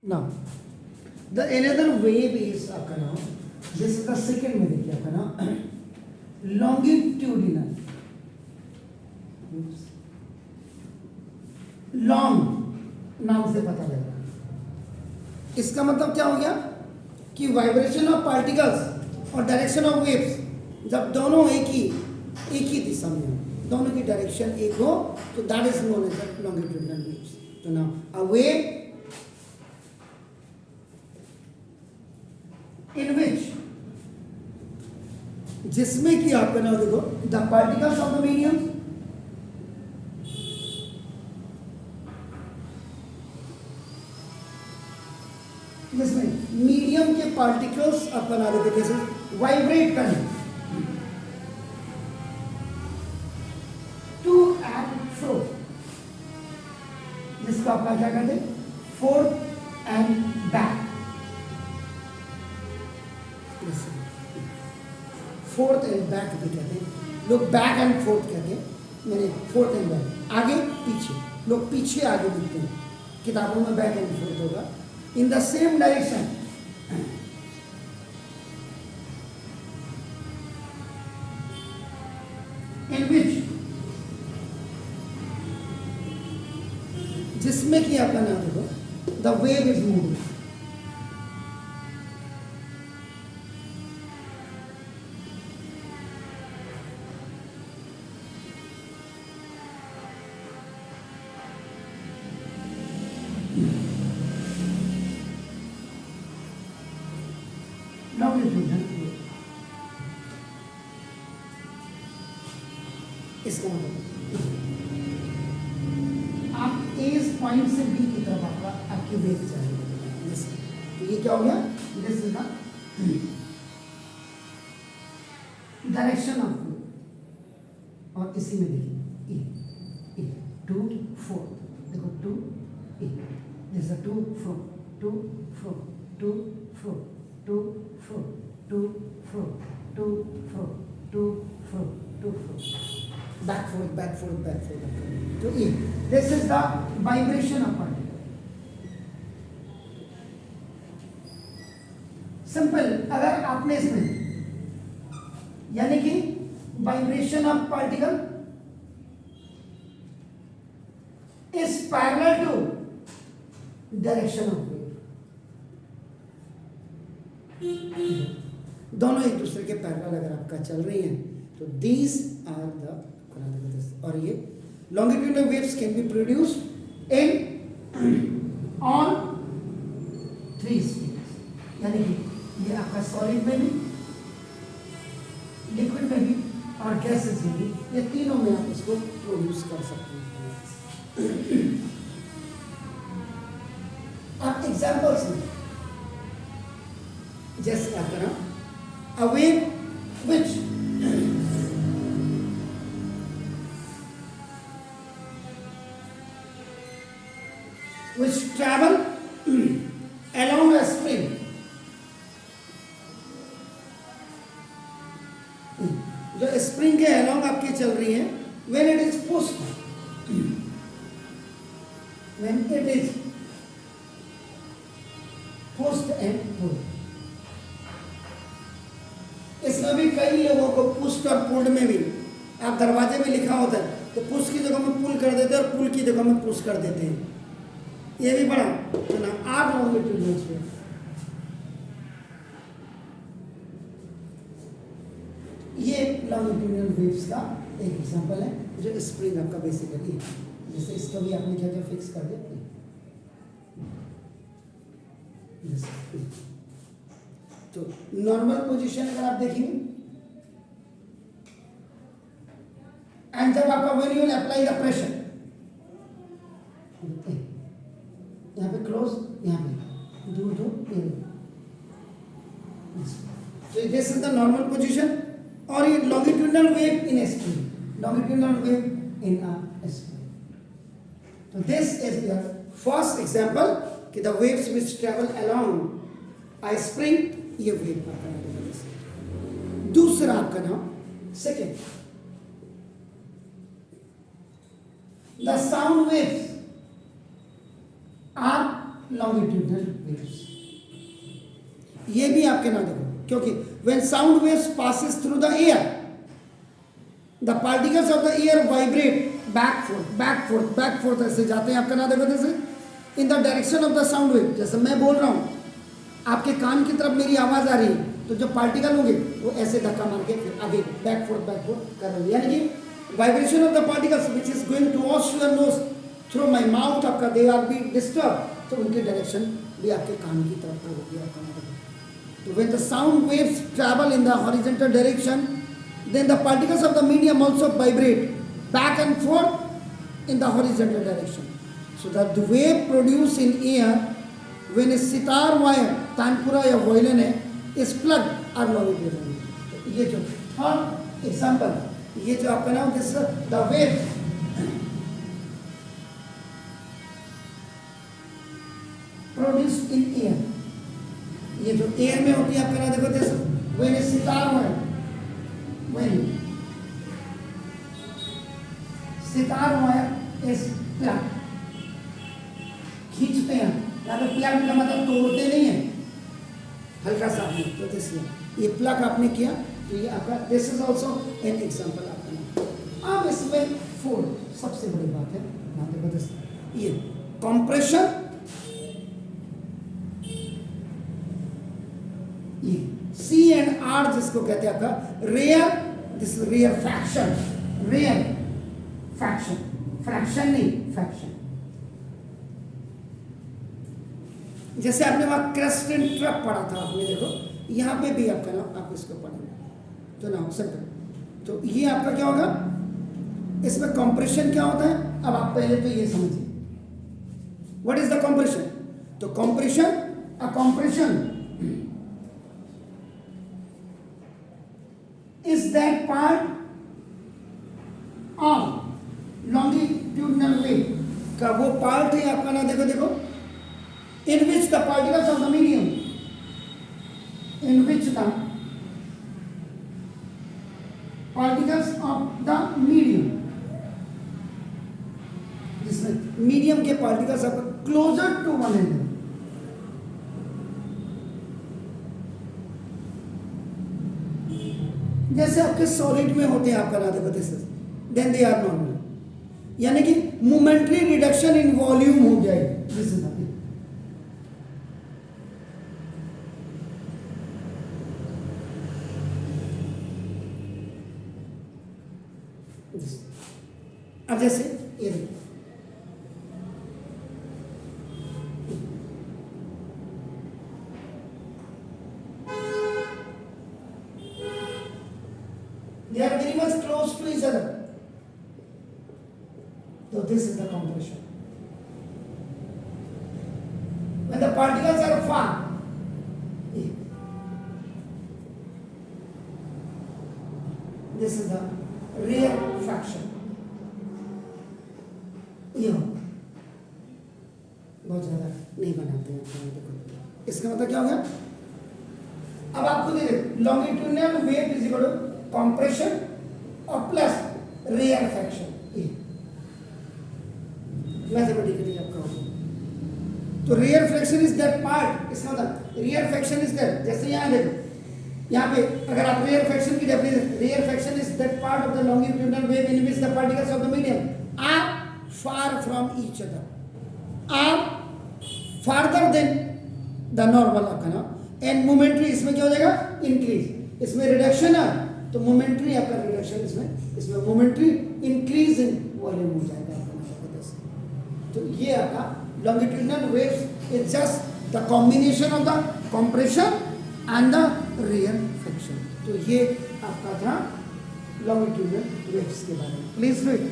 Now, the another wave is आपका नाम, this is the second में देखिए आपका नाम longitudinal, long नाम से पता लगा। इसका मतलब क्या हो गया कि वाइब्रेशन ऑफ पार्टिकल्स और डायरेक्शन ऑफ वेव्स जब दोनों एक ही दिशा में हो, दोनों की डायरेक्शन एक हो, तो that is known as longitudinal waves. तो now a wave in which, जिसमें कि आपका नाम देखो the particles of the medium, जिसमें मीडियम के पार्टिकल्स आपका नाम देखो कैसे वाइब्रेट करें टू एंड फ्रो, जिसको आपका क्या कहते हैं fourth and back. Fourth and back भी कहते हैं लोग, बैक एंड फोर्थ कहते हैं, मैंने फोर्थ एंड बैक, आगे पीछे, लोग पीछे आगे लिखते हैं, किताबों में बैक एंड फोर्थ होगा। In the same direction, in which, जिसमें कि आपका नाम देखो द वेव इज मूविंग, इसका मतलब आप इस पॉइंट से बी की तरफ आपकी वेव चाहिए, तो ये क्या हो गया, this is the direction of wave. और इसी में देखिए ए 2 4, देखो 2 a, this is 2 fro 2 fro 2 fro 2 fro 2 fro 2 fro 2 fro 2 fro, back forth, back forth, back forth, back forth. तो ये this is the vibration of particle. Simple, अगर आपने इसमें यानी कि vibration of particle is parallel to direction of wave, दोनों एक दूसरे के पैरेलल अगर आपका चल रही हैं, तो these are the, और ये longitudinal waves can be produced in on 3 states, यानी कि ये आपका सॉलिड में भी, लिक्विड में भी और गैसेस में भी, ये तीनों में आप इसको प्रोड्यूस कर सकते हैं। आप एग्जांपल्स में जैसे आपका ना a wave which travel along a spring, जो स्प्रिंग के along आपकी चल रही है, when it is pushed, when it is pushed and pulled, इसमें भी कई लोगों को पुस्ट और पुल्ड में भी, आप दरवाजे में लिखा होता है तो पुश की जगह में पुल कर देते हैं और पुल की जगह में पुश कर देते हैं, ये भी बड़ा है ना। 8 लॉन्गिट्यूडिनल वेव, ये लॉन्गिट्यूडिनल वेव्स का एक एग्जांपल है, जो स्प्रिंग आपका बेसिकली, जैसे इसका भी आपने क्या क्या फिक्स कर दिया, तो नॉर्मल पोजीशन अगर आप देखेंगे, एंड जब आपका when you will apply the pressure, यहाँ पे क्लोज, यहाँ पे दूर दूर, तो this is the normal position. और ये longitudinal wave in spring, longitudinal wave in a spring. तो this is the first example कि the waves which travel along a spring, ये वेव का नाम। दूसरा आपका नाम second, the sound waves are longitudinal waves. ये भी आपके ना देखो, क्योंकि when sound waves passes through the air, the particles of the air vibrate back fourth ऐसे जाते हैं। आपका ना देखो जैसे in the direction of the sound wave. जैसे मैं बोल रहा हूँ, आपके कान की तरफ मेरी आवाज आ रही है, तो जो पार्टिकल होंगे वो ऐसे धक्का मार के फिर आगे बैक फोर्थ कर रहे हैं। यानी कि vibration of the particles which is going towards your nose through my mouth, आपका दे आर बी डिस्टर्ब, तो उनकी डायरेक्शन भी आपके कान की तरफ होगी। आपका ना देखो, तो when the sound waves travel in the horizontal direction, then the particles of the medium also vibrate back and forth in the horizontal direction. So that the wave produced in air when a sitar wire, tanpura या violin है, is plugged or longitudinal. तो ये जो third example, ये जो आपका नाम this the wave produced in air, ये जो एयर में होती है आपका नाम देखो this when a sitar wire, when sitar wire is plug, खींचते हैं, यहाँ पे प्लग का मतलब तोड़ते नहीं है, हल्का सा आपने, तो इसलिए ये प्लग आपने किया, तो ये आपका this is also an example आपका नाम। अब इसमें फोर सबसे बड़ी बात है, यहाँ पे बता ये कॉम्प्रेशन, ये सी एंड आर जिसको कहते हैं आपका rare, this rarefaction, rarefaction, fraction नहीं फ्रैक्शन। जैसे आपने वहां क्रस्ट एंड ट्रप पढ़ा था, आपने देखो यहां पे भी आपका ना आप इसको पढ़ेंगे तो ना हो सकता। तो ये आपका क्या होगा, इसमें कंप्रेशन क्या होता है, अब आप पहले तो ये समझिए व्हाट इज द कंप्रेशन। तो compression, a compression is that part of longitudinal wave का वो पार्ट है आपका ना देखो in which the particles of the medium, in which the particles of the medium, जिसमें मीडियम के पार्टिकल्स आपका क्लोजर टू वन एनदर, जैसे आपके सॉलिड में होते हैं आपका ना देखो this is then they are normal, यानी कि मोमेंटरी रिडक्शन इन वॉल्यूम हो गया है, दिस इज अब जैसे ये देखिए they are very much close to each other, so this is the compression. When the particles are far, this is the rare fraction, ये बहुत ज्यादा नहीं बनाते हैं। देखो इसका मतलब क्या हो गया, अब आपको देखिए longitudinal wave is equal to compression और प्लस रेयर फ्रैक्शन, ये मैथमेटिकली आपका होगा। तो rarefaction is that part, इसका मतलब रेयर फ्रैक्शन इज दैट, जैसे यहाँ देखो यहाँ पे अगर आप रेयर फ्रैक्शन की definition, rarefaction is that part of the longitudinal wave in which the particles of the medium are far from each other, are farther than the normal आपका ना, and momentary इसमें क्या हो जाएगा increase, इसमें reduction है तो momentary आपका reduction इसमें momentary increase in volume हो जाएगा आपका ना। तो ये आपका longitudinal waves is just the combination of the compression and the rear friction। तो ये आपका था longitudinal waves के बारे में। Please read।